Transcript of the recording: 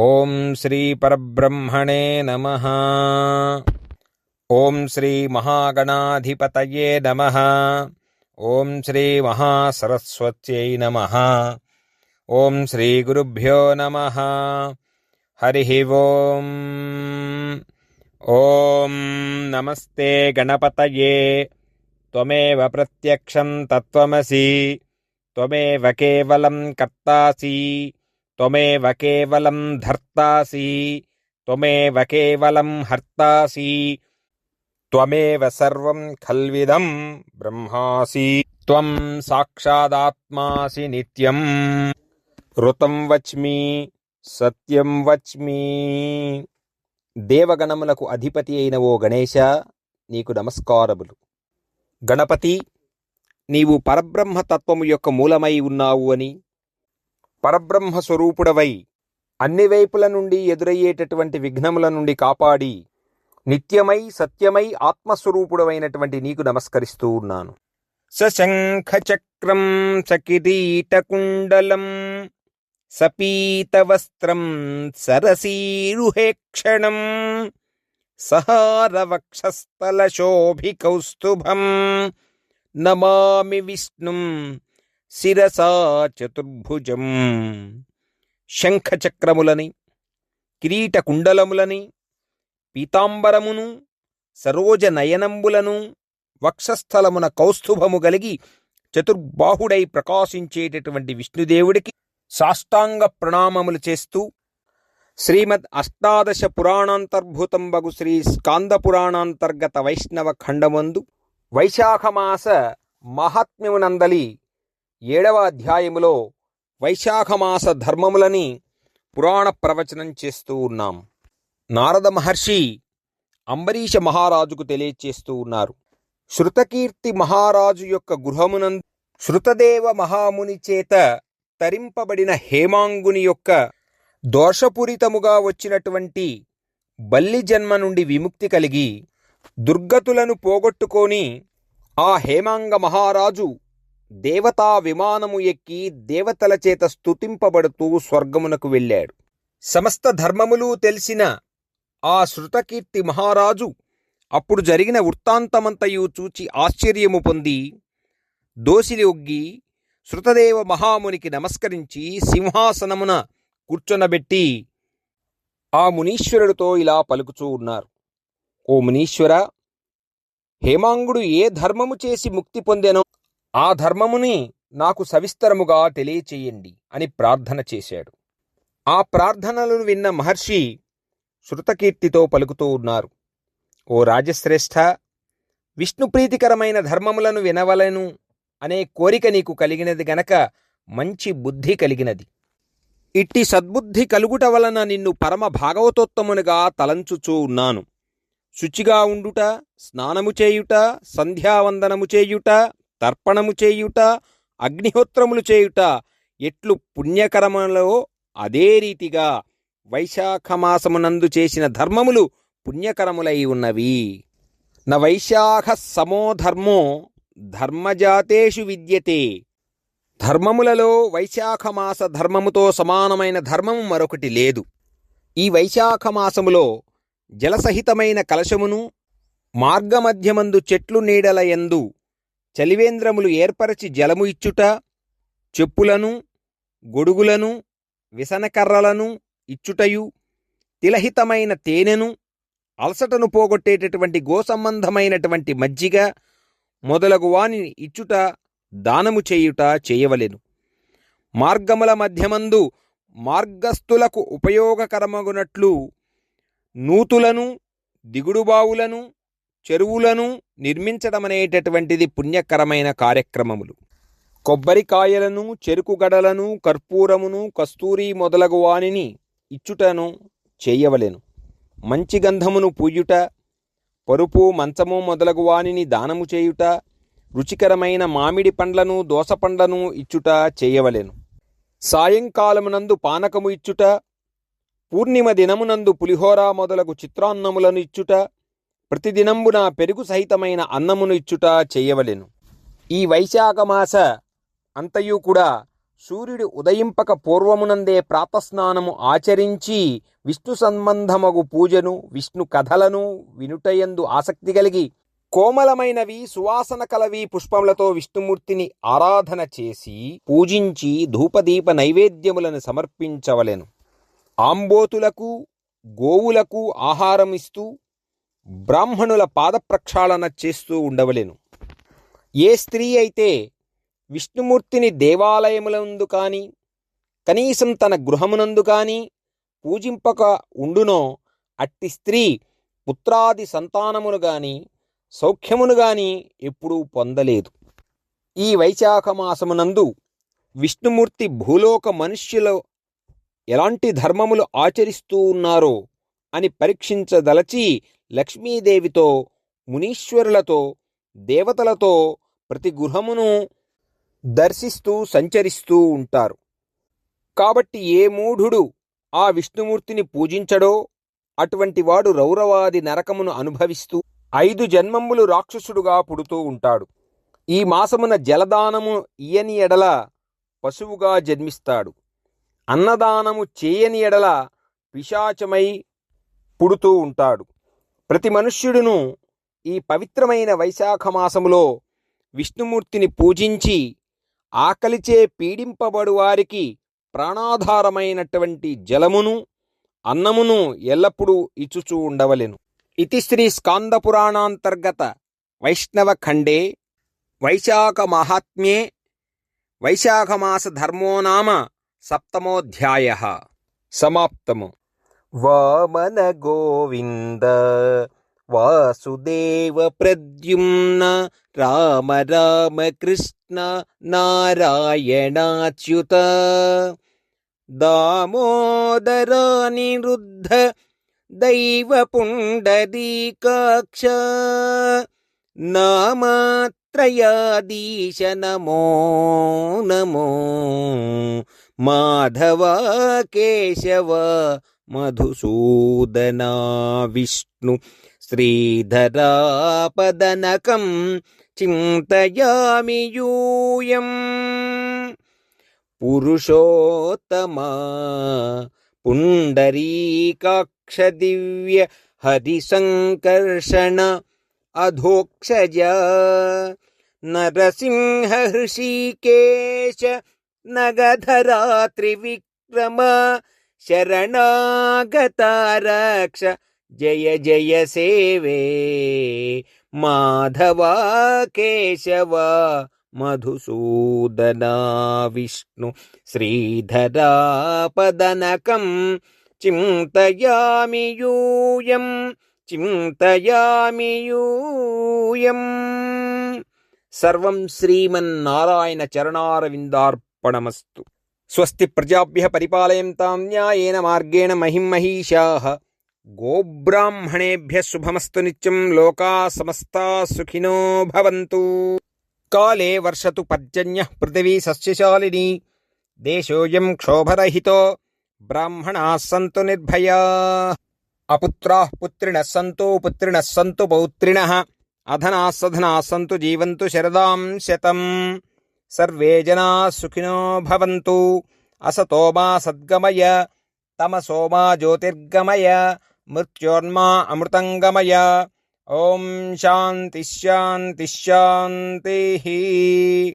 ఓం శ్రీ పరబ్రహ్మణే నమః. ఓం శ్రీ మహాగణాధిపతయే నమః. ఓం శ్రీ మహాసరస్వత్యై నమః. ఓం శ్రీ గురుభ్యో నమః. హరి ఓం. ఓం నమస్తే గణపతయే. త్వమేవ ప్రత్యక్షం తత్వమసి. త్వమేవ కేవలం కర్తాసి. త్వమేవ కేవలం ధర్తాసి. త్వమేవ కేవలం హర్తాసి. త్వమేవ సర్వం ఖల్విదం బ్రహ్మాసి. త్వం సాక్షాదాత్మాసి నిత్యం. ఋతం వచ్మి సత్యం వచ్మి. దేవగణములకు అధిపతి అయిన ఓ గణేశ, నీకు నమస్కారములు. గణపతి, నీవు పరబ్రహ్మతత్వము యొక్క మూలమై ఉన్నావు అని, పరబ్రహ్మ స్వరూపుడవై అన్ని వైపుల నుండి ఎదురయ్యేటటువంటి విఘ్నముల నుండి కాపాడి నిత్యమై సత్యమై ఆత్మస్వరూపుడవైనటువంటి నీకు నమస్కరిస్తూ ఉన్నాను. సశంఖచక్రం సకిరీటకుండలం సపీతవస్త్రం సరసీరుహేక్షణం సహారవక్షస్థలశోభికౌస్తుభం నమామి విష్ణుం శిరసా చతుర్భుజం. శంఖచక్రములని, కిరీట కుండలములని, పీతాంబరమును, సరోజ నయనంబులను, వక్షస్థలమున కౌస్తుభము కలిగి చతుర్బాహుడై ప్రకాశించేటటువంటి విష్ణుదేవుడికి సాష్టాంగ ప్రణామములు చేస్తూ, శ్రీమద్ అష్టాదశ పురాణాంతర్భూతంబగు శ్రీ స్కాంద పురాణాంతర్గత వైష్ణవ ఖండమందు వైశాఖమాస మహాత్మ్యమునందలి 7వ అధ్యాయములో వైశాఖమాస ధర్మములని పురాణ ప్రవచనం చేస్తూ ఉన్నాం. నారద మహర్షి అంబరీష మహారాజుకు తెలియచేస్తూ ఉన్నారు. శృతకీర్తి మహారాజు యొక్క గృహమునందు శృతదేవ మహాముని చేత తరింపబడిన హేమాంగుని యొక్క దోషపూరితముగా వచ్చినటువంటి బల్లి జన్మ నుండి విముక్తి కలిగి దుర్గతులను పోగొట్టుకొని ఆ హేమాంగ మహారాజు దేవతా విమానము ఎక్కి దేవతల చేత స్తుతింపబడుతూ స్వర్గమునకు వెళ్ళాడు. సమస్త ధర్మములు తెలిసిన ఆ శృతకీర్తి మహారాజు అప్పుడు జరిగిన వృత్తాంతమంతయు చూచి ఆశ్చర్యము పొంది దోసిలి ఒగ్గి శృతదేవ మహామునికి నమస్కరించి సింహాసనమున కూర్చొనబెట్టి ఆ మునీశ్వరుడితో ఇలా పలుకుచూ ఉన్నారు. ఓ మునీశ్వర, హేమాంగుడు ఏ ధర్మము చేసి ముక్తి పొందెనో ఆ ధర్మముని నాకు సవిస్తరముగా తెలియచేయండి అని ప్రార్థన చేశాడు. ఆ ప్రార్థనలను విన్న మహర్షి శృతకీర్తితో పలుకుతూ ఉన్నారు. ఓ రాజశ్రేష్ఠ, విష్ణుప్రీతికరమైన ధర్మములను వినవలెను అనే కోరిక నీకు కలిగినది గనక మంచి బుద్ధి కలిగినది. ఇట్టి సద్బుద్ధి కలుగుట వలన నిన్ను పరమ భాగవతోత్తమునిగా తలంచుచూ ఉన్నాను. శుచిగా ఉండుట, స్నానము చేయుట, సంధ్యావందనము చేయుట, తర్పణము చేయుట, అగ్నిహోత్రములు చేయుట ఎట్లు పుణ్యకరములో అదే రీతిగా వైశాఖమాసమునందు చేసిన ధర్మములు పుణ్యకరములై ఉన్నవి. న వైశాఖ సమో ధర్మో ధర్మజాతేషు విద్యతే. ధర్మములలో వైశాఖమాస ధర్మముతో సమానమైన ధర్మము మరొకటి లేదు. ఈ వైశాఖమాసములో జలసహితమైన కలశమును, మార్గమధ్యమందు చెట్లు నీడలయందు చలివేంద్రములు ఏర్పరచి జలము ఇచ్చుట, చెప్పులను, గొడుగులను, విసనకర్రలను ఇచ్చుటయు, తిలహితమైన తేనెను, అలసటను పోగొట్టేటటువంటి గోసంబంధమైనటువంటి మజ్జిగ మొదలగు వానిని ఇచ్చుట, దానము చేయుట చేయవలెను. మార్గముల మధ్యమందు మార్గస్థులకు ఉపయోగకరమగునట్లు నూతులను, దిగుడుబావులను, చెరువులను నిర్మించడమనేటటువంటిది పుణ్యకరమైన కార్యక్రమములు. కొబ్బరికాయలను, చెరుకుగడలను, కర్పూరమును, కస్తూరి మొదలగు వానిని ఇచ్చుటను చేయవలెను. మంచి గంధమును పూయుట, పరుపు, మంచము మొదలగు వానిని దానము చేయుట, రుచికరమైన మామిడి పండ్లను, దోసపండ్లను ఇచ్చుట చేయవలెను. సాయంకాలమునందు పానకము ఇచ్చుట, పూర్ణిమ దినమునందు పులిహోర మొదలగు చిత్రాన్నములను ఇచ్చుట, ప్రతిదినంబున పెరుగు సహితమైన అన్నమును ఇచ్చుట చేయవలెను. ఈ వైశాఖమాస అంతయు కూడా సూర్యుడు ఉదయింపక పూర్వమునందే ప్రాతస్నానము ఆచరించి విష్ణు సంబంధమగు పూజను విష్ణు కథలను వినుటయందు ఆసక్తి కలిగి కోమలమైనవి సువాసన కలవి పుష్పములతో విష్ణుమూర్తిని ఆరాధన చేసి పూజించి ధూపదీప నైవేద్యములను సమర్పించవలెను. ఆంబోతులకు గోవులకు ఆహారం ఇస్తూ బ్రాహ్మణుల పాదప్రక్షాళన చేస్తూ ఉండవలెను. ఏ స్త్రీ అయితే విష్ణుమూర్తిని దేవాలయములందు కాని కనీసం తన గృహమునందు కాని పూజింపక ఉండునో అట్టి స్త్రీ పుత్రాది సంతానమును గాని సౌఖ్యమును గాని ఎప్పుడూ పొందలేదు. ఈ వైశాఖ మాసమునందు విష్ణుమూర్తి భూలోక మనుష్యులు ఎలాంటి ధర్మములు ఆచరిస్తూ ఉన్నారో అని పరీక్షించదలచి లక్ష్మీదేవితో మునీశ్వరులతో దేవతలతో ప్రతి గృహమును దర్శిస్తూ సంచరిస్తూ ఉంటారు. కాబట్టి ఏ మూఢుడు ఆ విష్ణుమూర్తిని పూజించడో అటువంటి వాడు రౌరవాది నరకమును అనుభవిస్తూ 5 జన్మములు రాక్షసుడుగా పుడుతూ ఉంటాడు. ఈ మాసమున జలదానము ఇయ్యని ఎడల పశువుగా జన్మిస్తాడు. అన్నదానము చేయని ఎడల పిశాచమై పుడుతూ ఉంటాడు. ప్రతి మనుష్యుడును ఈ పవిత్రమైన వైశాఖ మాసములో విష్ణుమూర్తిని పూజించి ఆకలిచే పీడింపబడు వారికి ప్రాణాధారమైనటువంటి జలమును అన్నమును ఎల్లప్పుడూ ఇచ్చుచూ ఉండవలెను. ఇతి శ్రీ స్కాంద పురాణాంతర్గత వైష్ణవ ఖండే వైశాఖ మహాత్మ్యే వైశాఖమాస ధర్మో నామ సప్తమోధ్యాయః సమాప్తము. వామన గోవింద వాసుదేవ ప్రద్యుమ్న రామ రామ కృష్ణ నారాయణాచ్యుత దామోదర నిరుద్ధ దైవ పుండరీకాక్ష నామత్రయాదీశ నమో నమో మాధవ కేశవ మధుసూదనా విష్ణు శ్రీధరాపదనకం చింతయామి యూయం పురుషోత్తమా పుండరీకాక్ష దివ్య హరిసంకర్షణ అధోక్షజ నరసింహ హృషీకేశ నగధరా త్రివిక్రమ శరణాగతారక్ష జయ జయ సేవే మాధవ కేశవ మధుసూదనా విష్ణు శ్రీధరాపదనకం చింతయామి యూయం చింతయామి యూయం. సర్వం శ్రీమన్నారాయణ చరణారవిందార్పణమస్తు. స్వస్తి ప్రజాభ్యః పరిపాలయంతాం న్యాయేన మార్గేణ మహిం మహీషాః. గోబ్రాహ్మణేభ్యः శుభమస్తు నిత్యం. లోకాः సమస్తాः సుఖినో భవంతు. కాలే వర్షతు పర్జన్యః పృథివీ సస్యశాలినీ. దేశోऽयं క్షోభరహితో బ్రాహ్మణాः సంతు నిర్భయాः. అపుత్రాः పుత్రిణः సంతు పుత్రిణः సంతు పౌత్రిణः. అధనాः సధనాः సంతు జీవంతు శరదాం శతం. సర్వే జనాः సుఖినో భవంతు. అసతో మా సద్గమయ తమసో మా జ్యోతిర్గమయ మృత్యోర్మా అమృతంగమయ. ఓం శాంతి శాంతి శాంతి.